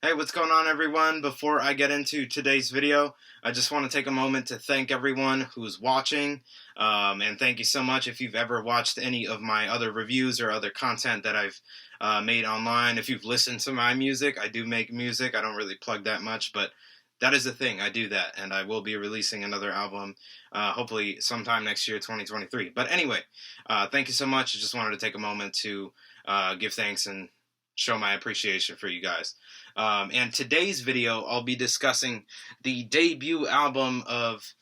Hey, what's going on, everyone? Before I get into today's video, I just want to take a moment to thank everyone who's watching. And thank you so much if you've ever watched any of my other reviews or other content that I've made online. If you've listened to my music, I do make music. I don't really plug that much, but that is the thing. I do that, and I will be releasing another album hopefully sometime next year, 2023. But anyway, thank you so much. I just wanted to take a moment to give thanks and show my appreciation for you guys. And today's video, I'll be discussing the debut album of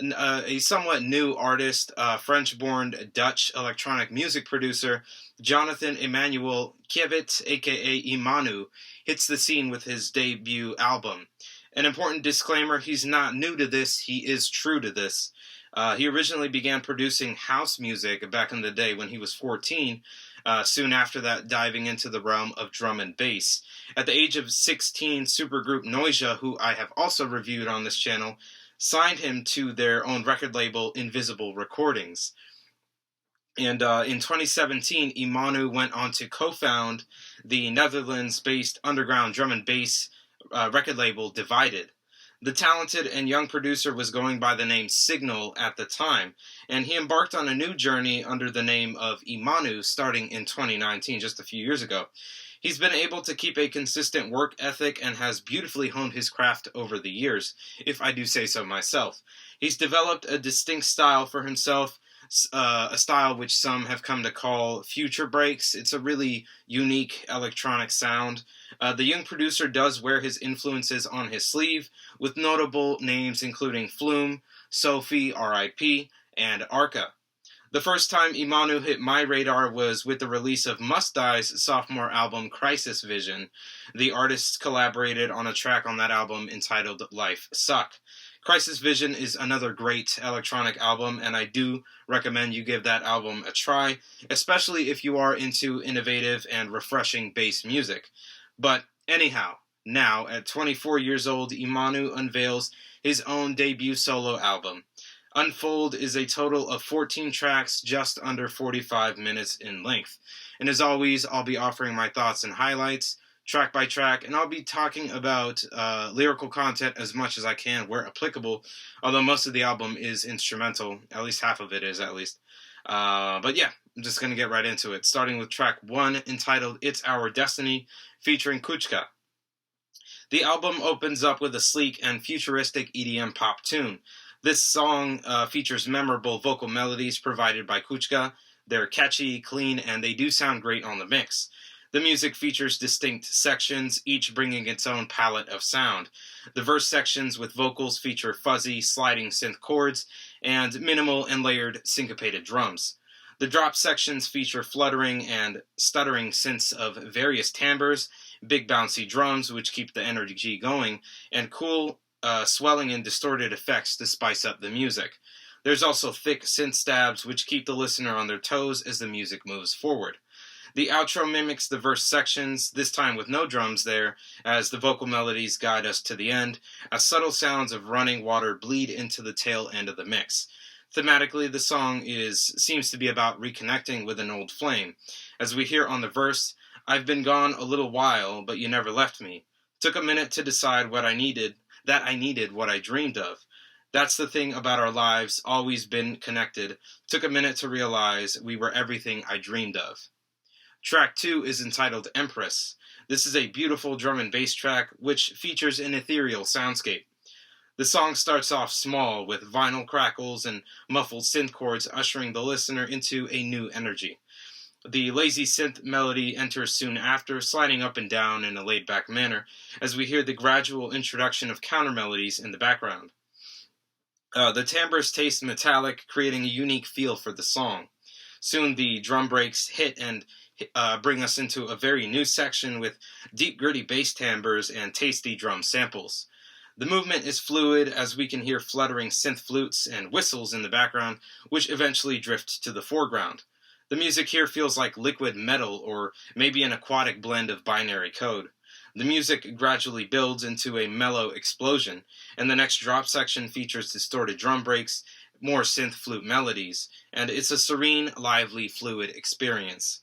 a somewhat new artist, French-born Dutch electronic music producer, Jonathan Emmanuel Kiewit, aka Imanu, hits the scene with his debut album. An important disclaimer, he's not new to this, he is true to this. He originally began producing house music back in the day when he was 14, soon after that diving into the realm of drum and bass. At the age of 16, supergroup Noisia, who I have also reviewed on this channel, signed him to their own record label, Invisible Recordings. And in 2017, Imanu went on to co-found the Netherlands-based underground drum and bass record label Divided. The talented and young producer was going by the name Signal at the time, and he embarked on a new journey under the name of Imanu starting in 2019, just a few years ago. He's been able to keep a consistent work ethic and has beautifully honed his craft over the years, if I do say so myself. He's developed a distinct style for himself, a style which some have come to call future breaks. It's a really unique electronic sound. The young producer does wear his influences on his sleeve, with notable names including Flume, Sophie, R.I.P., and Arca. The first time Imanu hit my radar was with the release of Must Die's sophomore album Crisis Vision. The artists collaborated on a track on that album entitled Life Suck. Crisis Vision is another great electronic album, and I do recommend you give that album a try, especially if you are into innovative and refreshing bass music. But anyhow, now at 24 years old, Imanu unveils his own debut solo album. Unfold is a total of 14 tracks, just under 45 minutes in length. And as always, I'll be offering my thoughts and highlights, track by track, and I'll be talking about lyrical content as much as I can where applicable, although most of the album is instrumental, at least half of it is at least. But yeah, I'm just going to get right into it, starting with track 1, entitled It's Our Destiny, featuring Kuchka. The album opens up with a sleek and futuristic EDM pop tune. This song features memorable vocal melodies provided by Kuchka. They're catchy, clean, and they do sound great on the mix. The music features distinct sections, each bringing its own palette of sound. The verse sections with vocals feature fuzzy, sliding synth chords, and minimal and layered syncopated drums. The drop sections feature fluttering and stuttering synths of various timbres, big bouncy drums which keep the energy going, and cool, swelling and distorted effects to spice up the music. There's also thick synth stabs which keep the listener on their toes as the music moves forward. The outro mimics the verse sections, this time with no drums there, as the vocal melodies guide us to the end, as subtle sounds of running water bleed into the tail end of the mix. Thematically, the song seems to be about reconnecting with an old flame. As we hear on the verse, I've been gone a little while, but you never left me. Took a minute to decide what I needed what I dreamed of. That's the thing about our lives, always been connected. Took a minute to realize we were everything I dreamed of. Track 2 is entitled Empress. This is a beautiful drum and bass track which features an ethereal soundscape. The song starts off small with vinyl crackles and muffled synth chords ushering the listener into a new energy. The lazy synth melody enters soon after, sliding up and down in a laid-back manner, as we hear the gradual introduction of counter-melodies in the background. The timbres taste metallic, creating a unique feel for the song. Soon the drum breaks hit and bring us into a very new section with deep, gritty bass timbres and tasty drum samples. The movement is fluid as we can hear fluttering synth flutes and whistles in the background, which eventually drift to the foreground. The music here feels like liquid metal or maybe an aquatic blend of binary code. The music gradually builds into a mellow explosion, and the next drop section features distorted drum breaks, more synth flute melodies, and it's a serene, lively, fluid experience.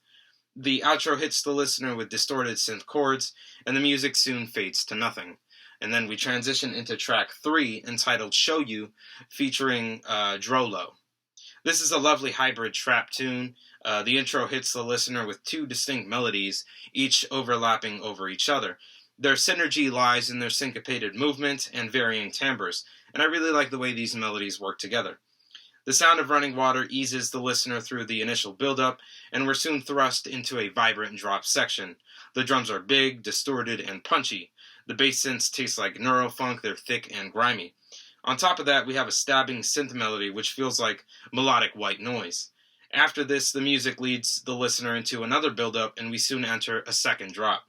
The outro hits the listener with distorted synth chords, and the music soon fades to nothing. And then we transition into track 3, entitled Show You, featuring Drolo. This is a lovely hybrid trap tune. The intro hits the listener with two distinct melodies, each overlapping over each other. Their synergy lies in their syncopated movement and varying timbres, and I really like the way these melodies work together. The sound of running water eases the listener through the initial build-up, and we're soon thrust into a vibrant drop section. The drums are big, distorted, and punchy. The bass synths taste like neurofunk, they're thick and grimy. On top of that, we have a stabbing synth melody which feels like melodic white noise. After this, the music leads the listener into another build-up, and we soon enter a second drop.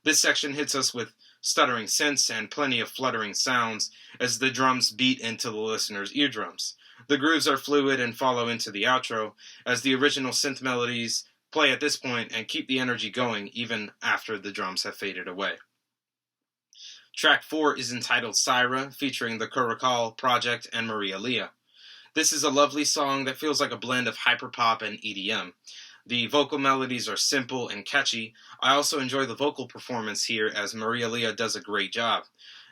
This section hits us with stuttering synths and plenty of fluttering sounds as the drums beat into the listener's eardrums. The grooves are fluid and follow into the outro, as the original synth melodies play at this point and keep the energy going even after the drums have faded away. Track 4 is entitled Syra, featuring the Curacao Project and Maria Leah. This is a lovely song that feels like a blend of hyperpop and EDM. The vocal melodies are simple and catchy. I also enjoy the vocal performance here, as Maria Leah does a great job.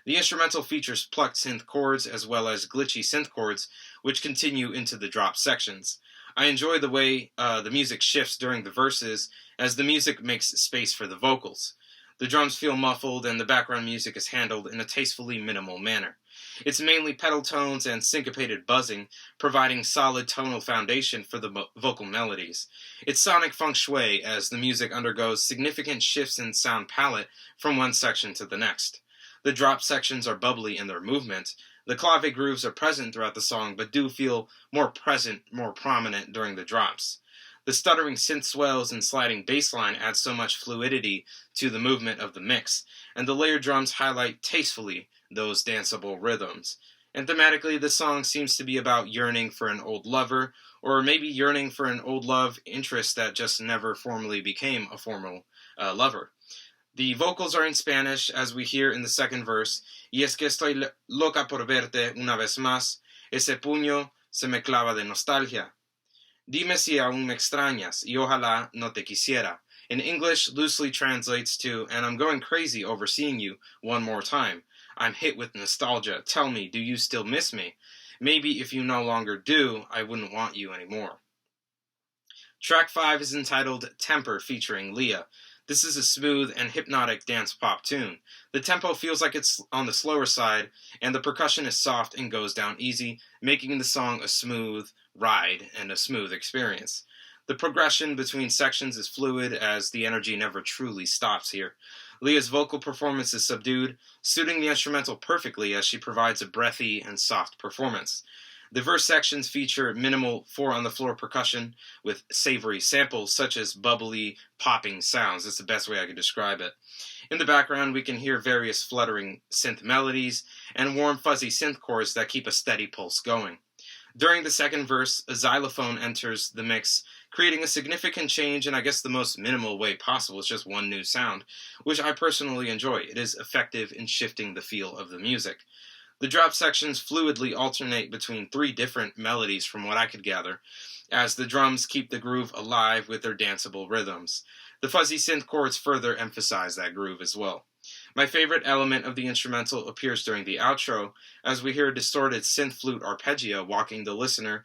The instrumental features plucked synth chords as well as glitchy synth chords, which continue into the drop sections. I enjoy the way the music shifts during the verses, as the music makes space for the vocals. The drums feel muffled, and the background music is handled in a tastefully minimal manner. It's mainly pedal tones and syncopated buzzing, providing solid tonal foundation for the vocal melodies. It's sonic feng shui, as the music undergoes significant shifts in sound palette from one section to the next. The drop sections are bubbly in their movement. The clave grooves are present throughout the song, but do feel more present, more prominent during the drops. The stuttering synth swells and sliding bass line add so much fluidity to the movement of the mix, and the layered drums highlight tastefully those danceable rhythms. And thematically, the song seems to be about yearning for an old lover, or maybe yearning for an old love interest that just never formally became a formal lover. The vocals are in Spanish, as we hear in the second verse, y es que estoy loca por verte una vez más, ese puño se me clava de nostalgia. Dime si aún me extrañas, y ojalá no te quisiera. In English, loosely translates to, and I'm going crazy over seeing you one more time. I'm hit with nostalgia. Tell me, do you still miss me? Maybe if you no longer do, I wouldn't want you anymore. Track 5 is entitled Temper, featuring Leah. This is a smooth and hypnotic dance pop tune. The tempo feels like it's on the slower side, and the percussion is soft and goes down easy, making the song a smooth ride and a smooth experience. The progression between sections is fluid, as the energy never truly stops here. Leah's vocal performance is subdued, suiting the instrumental perfectly as she provides a breathy and soft performance. The verse sections feature minimal four-on-the-floor percussion with savory samples such as bubbly, popping sounds. That's the best way I could describe it. In the background, we can hear various fluttering synth melodies and warm, fuzzy synth chords that keep a steady pulse going. During the second verse, a xylophone enters the mix, creating a significant change in, I guess, the most minimal way possible. It's just one new sound, which I personally enjoy. It is effective in shifting the feel of the music. The drop sections fluidly alternate between three different melodies from what I could gather, as the drums keep the groove alive with their danceable rhythms. The fuzzy synth chords further emphasize that groove as well. My favorite element of the instrumental appears during the outro, as we hear a distorted synth flute arpeggio walking the listener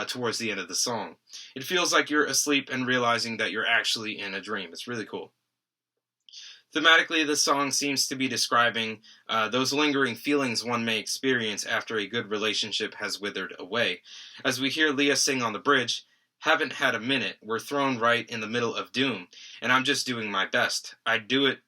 towards the end of the song. It feels like you're asleep and realizing that you're actually in a dream. It's really cool. Thematically, the song seems to be describing those lingering feelings one may experience after a good relationship has withered away. As we hear Leah sing on the bridge, "Haven't had a minute, we're thrown right in the middle of doom, and I'm just doing my best. I'd do it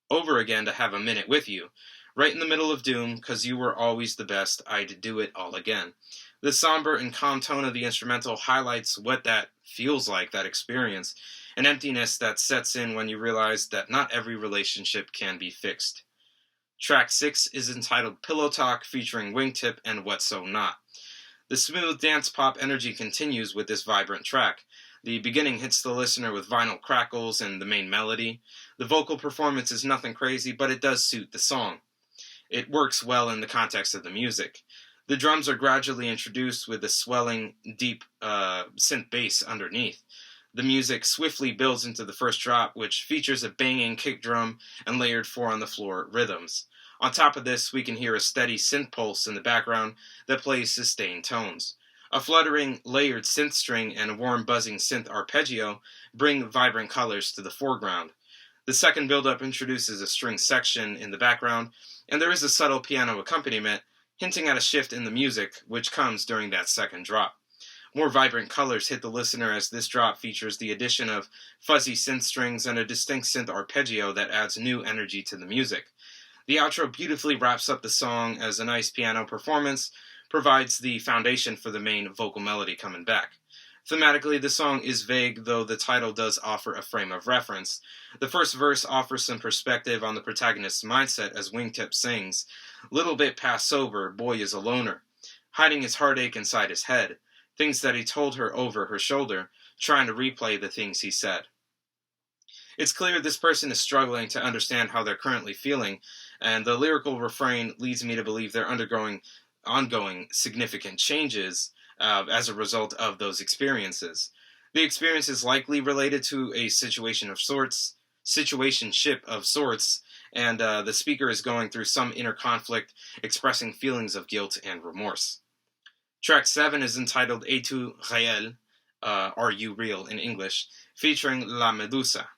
over again to have a minute with you. Right in the middle of doom, 'cause you were always the best, I'd do it all again." The somber and calm tone of the instrumental highlights what that feels like, that experience, an emptiness that sets in when you realize that not every relationship can be fixed. Track 6 is entitled Pillow Talk, featuring Wingtip and What So Not. The smooth dance pop energy continues with this vibrant track. The beginning hits the listener with vinyl crackles and the main melody. The vocal performance is nothing crazy, but it does suit the song. It works well in the context of the music. The drums are gradually introduced with a swelling, deep synth bass underneath. The music swiftly builds into the first drop, which features a banging kick drum and layered four-on-the-floor rhythms. On top of this, we can hear a steady synth pulse in the background that plays sustained tones. A fluttering, layered synth string and a warm buzzing synth arpeggio bring vibrant colors to the foreground. The second build-up introduces a string section in the background, and there is a subtle piano accompaniment, hinting at a shift in the music, which comes during that second drop. More vibrant colors hit the listener as this drop features the addition of fuzzy synth strings and a distinct synth arpeggio that adds new energy to the music. The outro beautifully wraps up the song as a nice piano performance provides the foundation for the main vocal melody coming back. Thematically, the song is vague, though the title does offer a frame of reference. The first verse offers some perspective on the protagonist's mindset as Wingtip sings, "Little bit past sober, boy is a loner, hiding his heartache inside his head. Things that he told her over her shoulder, trying to replay the things he said." It's clear this person is struggling to understand how they're currently feeling, and the lyrical refrain leads me to believe they're undergoing ongoing significant changes as a result of those experiences. The experience is likely related to a situationship of sorts, and the speaker is going through some inner conflict, expressing feelings of guilt and remorse. Track 7 is entitled Es-tu réel, Are You Real in English, featuring La Medusa.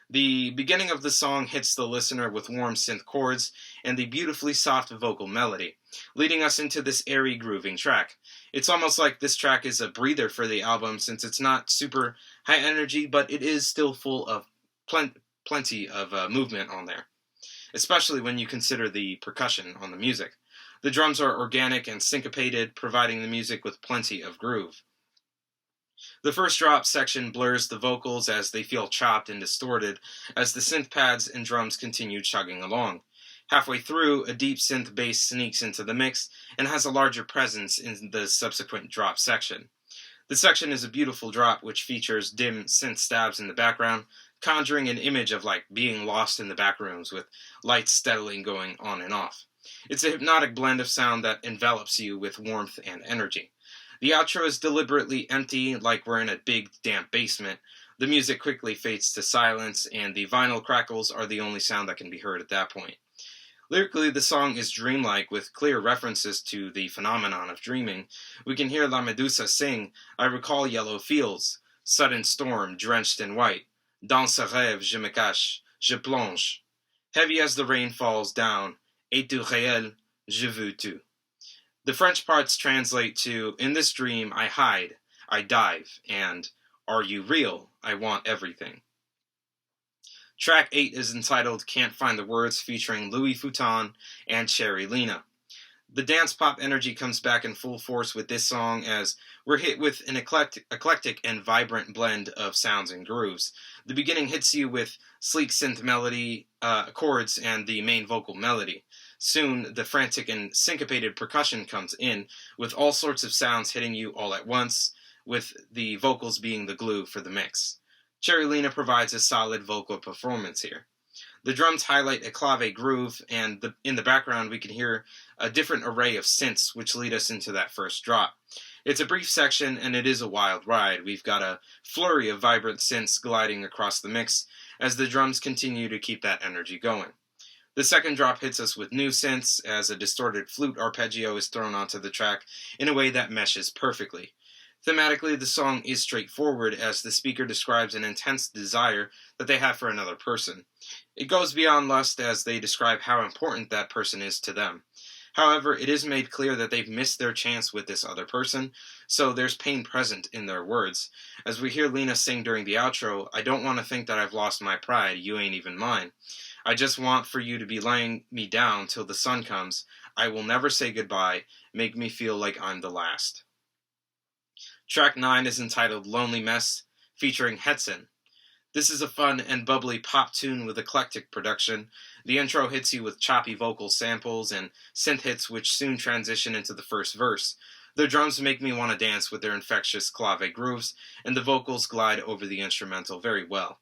The beginning of the song hits the listener with warm synth chords and the beautifully soft vocal melody, leading us into this airy, grooving track. It's almost like this track is a breather for the album since it's not super high energy, but it is still full of plenty of movement on there, especially when you consider the percussion on the music. The drums are organic and syncopated, providing the music with plenty of groove. The first drop section blurs the vocals as they feel chopped and distorted as the synth pads and drums continue chugging along. Halfway through, a deep synth bass sneaks into the mix and has a larger presence in the subsequent drop section. The section is a beautiful drop which features dim synth stabs in the background, conjuring an image of like being lost in the back rooms with lights steadily going on and off. It's a hypnotic blend of sound that envelops you with warmth and energy. The outro is deliberately empty, like we're in a big, damp basement. The music quickly fades to silence, and the vinyl crackles are the only sound that can be heard at that point. Lyrically, the song is dreamlike, with clear references to the phenomenon of dreaming. We can hear La Medusa sing, "I recall yellow fields, sudden storm, drenched in white. Dans ce rêve, je me cache, je plonge. Heavy as the rain falls down, es-tu réel, je veux tout." The French parts translate to, "In this dream, I hide, I dive," and "Are you real? I want everything." Track 8 is entitled Can't Find the Words, featuring Louis Vuitton and Cherry Lena. The dance pop energy comes back in full force with this song as we're hit with an eclectic and vibrant blend of sounds and grooves. The beginning hits you with sleek synth melody, chords, and the main vocal melody. Soon, the frantic and syncopated percussion comes in, with all sorts of sounds hitting you all at once, with the vocals being the glue for the mix. Cherry Lena provides a solid vocal performance here. The drums highlight a clave groove, and in the background we can hear a different array of synths which lead us into that first drop. It's a brief section, and it is a wild ride. We've got a flurry of vibrant synths gliding across the mix as the drums continue to keep that energy going. The second drop hits us with new synths as a distorted flute arpeggio is thrown onto the track in a way that meshes perfectly. Thematically, the song is straightforward as the speaker describes an intense desire that they have for another person. It goes beyond lust as they describe how important that person is to them. However, it is made clear that they've missed their chance with this other person, so there's pain present in their words. As we hear Lena sing during the outro, "I don't want to think that I've lost my pride, you ain't even mine. I just want for you to be laying me down till the sun comes. I will never say goodbye, make me feel like I'm the last." Track 9 is entitled Lonely Mess, featuring Hetson. This is a fun and bubbly pop tune with eclectic production. The intro hits you with choppy vocal samples and synth hits which soon transition into the first verse. The drums make me want to dance with their infectious clave grooves, and the vocals glide over the instrumental very well.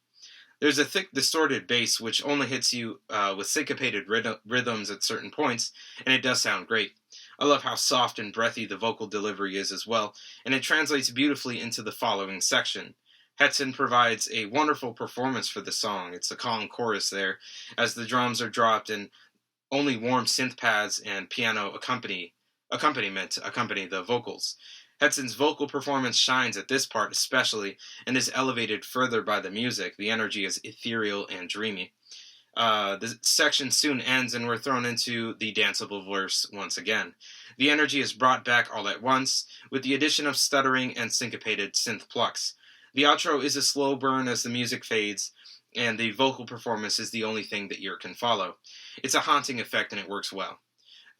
There's a thick, distorted bass which only hits you with syncopated rhythms at certain points, and it does sound great. I love how soft and breathy the vocal delivery is as well, and it translates beautifully into the following section. Hetson provides a wonderful performance for the song. It's a calm chorus there, as the drums are dropped and only warm synth pads and piano accompaniment accompany the vocals. Hetson's vocal performance shines at this part especially, and is elevated further by the music. The energy is ethereal and dreamy. The section soon ends, and we're thrown into the danceable verse once again. The energy is brought back all at once, with the addition of stuttering and syncopated synth plucks. The outro is a slow burn as the music fades, and the vocal performance is the only thing the ear can follow. It's a haunting effect, and it works well.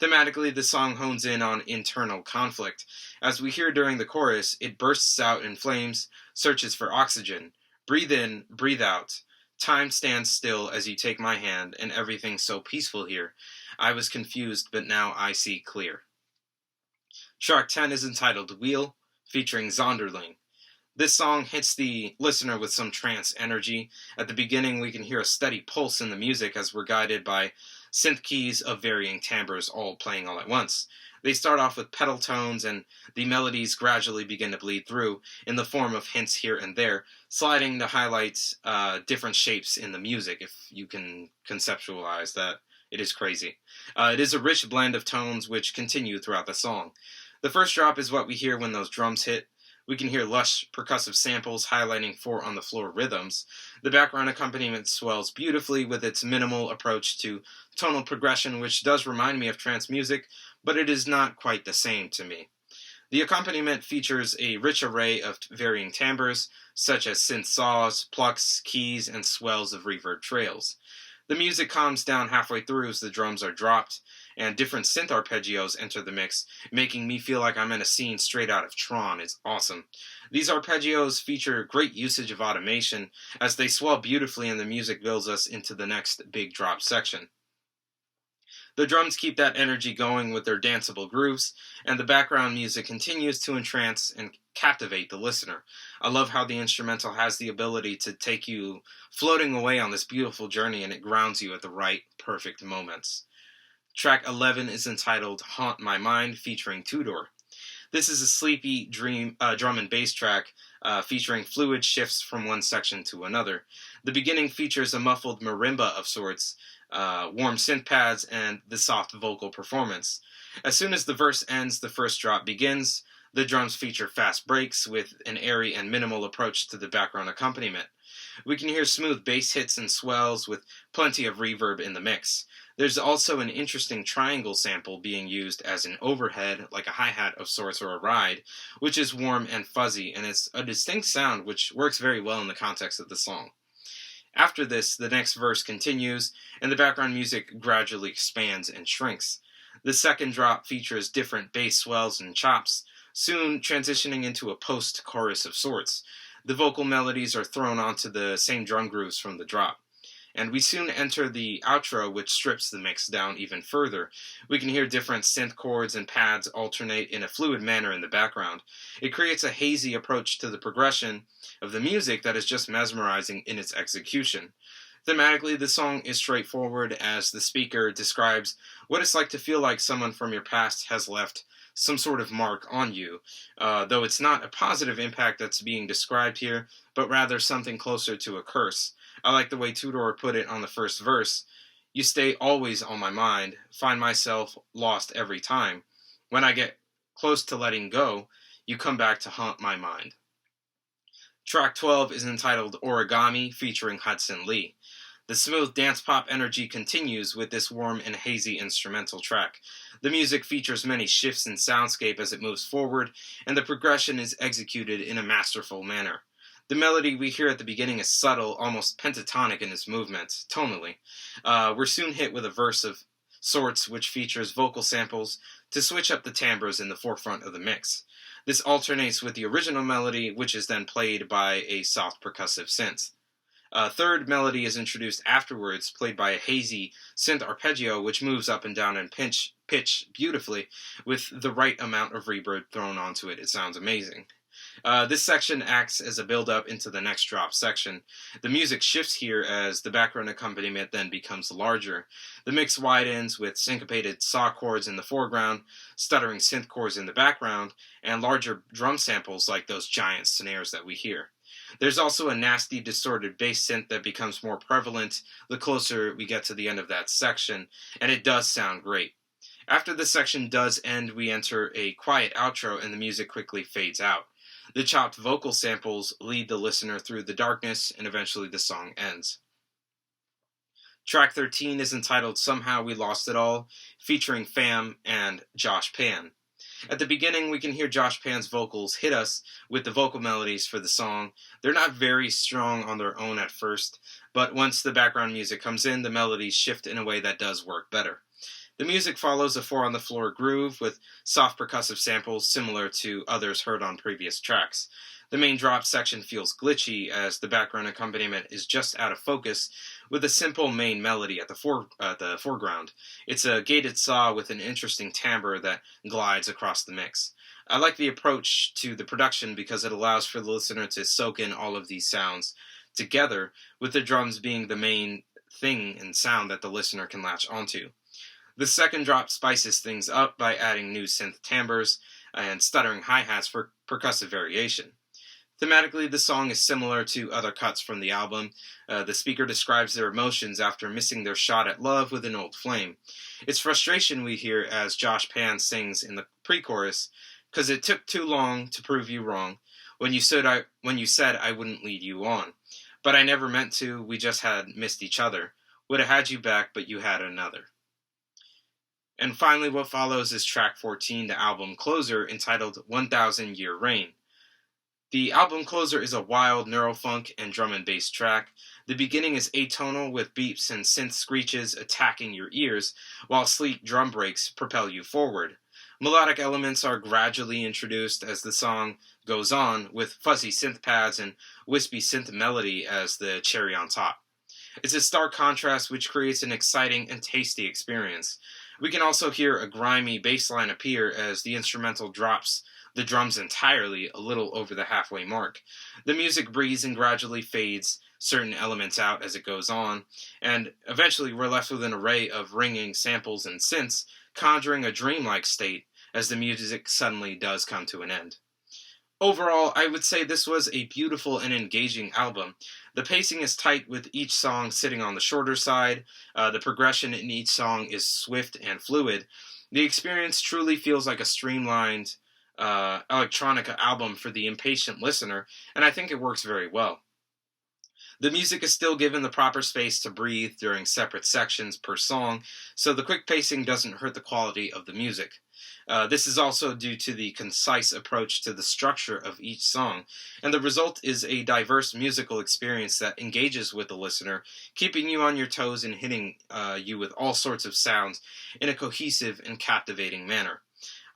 Thematically, the song hones in on internal conflict. As we hear during the chorus, it bursts out in flames, searches for oxygen. Breathe in, breathe out. Time stands still as you take my hand, and everything's so peaceful here. I was confused, but now I see clear. Track 10 is entitled Wheel, featuring Zonderling. This song hits the listener with some trance energy. At the beginning, we can hear a steady pulse in the music as we're guided by synth keys of varying timbres all playing all at once. They start off with pedal tones, and the melodies gradually begin to bleed through in the form of hints here and there, sliding to highlight different shapes in the music, if you can conceptualize that. It is crazy. It is a rich blend of tones which continue throughout the song. The first drop is what we hear when those drums hit. We can hear lush percussive samples highlighting four-on-the-floor rhythms. The background accompaniment swells beautifully with its minimal approach to tonal progression, which does remind me of trance music, but it is not quite the same to me. The accompaniment features a rich array of varying timbres, such as synth saws, plucks, keys, and swells of reverb trails. The music calms down halfway through as the drums are dropped, and different synth arpeggios enter the mix, making me feel like I'm in a scene straight out of Tron. It's awesome. These arpeggios feature great usage of automation, as they swell beautifully and the music builds us into the next big drop section. The drums keep that energy going with their danceable grooves, and the background music continues to entrance and captivate the listener. I love how the instrumental has the ability to take you floating away on this beautiful journey, and it grounds you at the right, perfect moments. Track 11 is entitled Haunt My Mind, featuring Tudor. This is a sleepy drum and bass track featuring fluid shifts from one section to another. The beginning features a muffled marimba of sorts, warm synth pads, and the soft vocal performance. As soon as the verse ends, the first drop begins. The drums feature fast breaks with an airy and minimal approach to the background accompaniment. We can hear smooth bass hits and swells with plenty of reverb in the mix. There's also an interesting triangle sample being used as an overhead, like a hi-hat of sorts or a ride, which is warm and fuzzy, and it's a distinct sound which works very well in the context of the song. After this, the next verse continues, and the background music gradually expands and shrinks. The second drop features different bass swells and chops, soon transitioning into a post-chorus of sorts. The vocal melodies are thrown onto the same drum grooves from the drop. And we soon enter the outro, which strips the mix down even further. We can hear different synth chords and pads alternate in a fluid manner in the background. It creates a hazy approach to the progression of the music that is just mesmerizing in its execution. Thematically, the song is straightforward as the speaker describes what it's like to feel like someone from your past has left some sort of mark on you, though it's not a positive impact that's being described here, but rather something closer to a curse. I like the way Tudor put it on the first verse. You stay always on my mind, find myself lost every time. When I get close to letting go, you come back to haunt my mind. Track 12 is entitled Origami, featuring Hudson Lee. The smooth dance pop energy continues with this warm and hazy instrumental track. The music features many shifts in soundscape as it moves forward, and the progression is executed in a masterful manner. The melody we hear at the beginning is subtle, almost pentatonic in its movement, tonally. We're soon hit with a verse of sorts which features vocal samples to switch up the timbres in the forefront of the mix. This alternates with the original melody, which is then played by a soft percussive synth. A third melody is introduced afterwards, played by a hazy synth arpeggio, which moves up and down in pitch beautifully, with the right amount of reverb thrown onto it. It sounds amazing. This section acts as a build-up into the next drop section. The music shifts here as the background accompaniment then becomes larger. The mix widens with syncopated saw chords in the foreground, stuttering synth chords in the background, and larger drum samples like those giant snares that we hear. There's also a nasty distorted bass synth that becomes more prevalent the closer we get to the end of that section, and it does sound great. After the section does end, we enter a quiet outro and the music quickly fades out. The chopped vocal samples lead the listener through the darkness, and eventually the song ends. Track 13 is entitled Somehow We Lost It All, featuring Fam and Josh Pan. At the beginning, we can hear Josh Pan's vocals hit us with the vocal melodies for the song. They're not very strong on their own at first, but once the background music comes in, the melodies shift in a way that does work better. The music follows a 4-on-the-floor groove with soft percussive samples similar to others heard on previous tracks. The main drop section feels glitchy as the background accompaniment is just out of focus with a simple main melody at the foreground. It's a gated saw with an interesting timbre that glides across the mix. I like the approach to the production because it allows for the listener to soak in all of these sounds together, with the drums being the main thing and sound that the listener can latch onto. The second drop spices things up by adding new synth timbres and stuttering hi-hats for percussive variation. Thematically, the song is similar to other cuts from the album. The speaker describes their emotions after missing their shot at love with an old flame. It's frustration we hear as Josh Pan sings in the pre-chorus, "'Cause it took too long to prove you wrong, when you said I wouldn't lead you on. But I never meant to, we just had missed each other. Would have had you back, but you had another." And finally, what follows is track 14, the album closer, entitled 1000 Year Reign. The album closer is a wild neurofunk and drum and bass track. The beginning is atonal with beeps and synth screeches attacking your ears, while sleek drum breaks propel you forward. Melodic elements are gradually introduced as the song goes on, with fuzzy synth pads and wispy synth melody as the cherry on top. It's a stark contrast which creates an exciting and tasty experience. We can also hear a grimy bass line appear as the instrumental drops the drums entirely a little over the halfway mark. The music breathes and gradually fades certain elements out as it goes on, and eventually we're left with an array of ringing samples and synths, conjuring a dreamlike state as the music suddenly does come to an end. Overall, I would say this was a beautiful and engaging album. The pacing is tight with each song sitting on the shorter side. The progression in each song is swift and fluid. The experience truly feels like a streamlined electronica album for the impatient listener, and I think it works very well. The music is still given the proper space to breathe during separate sections per song, so the quick pacing doesn't hurt the quality of the music. This is also due to the concise approach to the structure of each song, and the result is a diverse musical experience that engages with the listener, keeping you on your toes and hitting you with all sorts of sounds in a cohesive and captivating manner.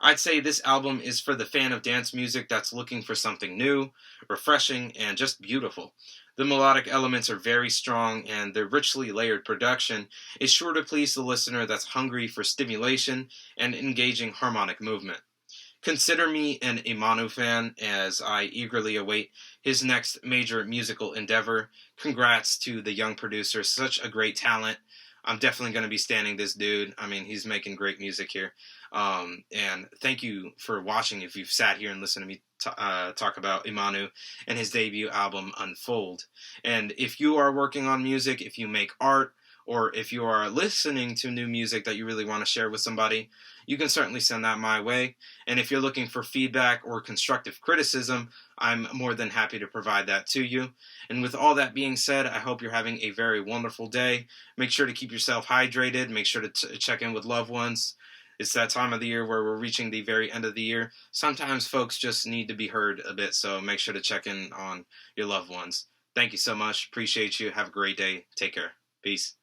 I'd say this album is for the fan of dance music that's looking for something new, refreshing, and just beautiful. The melodic elements are very strong, and their richly layered production is sure to please the listener that's hungry for stimulation and engaging harmonic movement. Consider me an Imanu fan as I eagerly await his next major musical endeavor. Congrats to the young producer, such a great talent. I'm definitely going to be standing this dude. I mean, he's making great music here. And thank you for watching if you've sat here and listened to me talk about Imanu and his debut album, Unfold. And if you are working on music, if you make art, or if you are listening to new music that you really want to share with somebody, you can certainly send that my way. And if you're looking for feedback or constructive criticism, I'm more than happy to provide that to you. And with all that being said, I hope you're having a very wonderful day. Make sure to keep yourself hydrated. Make sure to check in with loved ones. It's that time of the year where we're reaching the very end of the year. Sometimes folks just need to be heard a bit, so make sure to check in on your loved ones. Thank you so much. Appreciate you. Have a great day. Take care. Peace.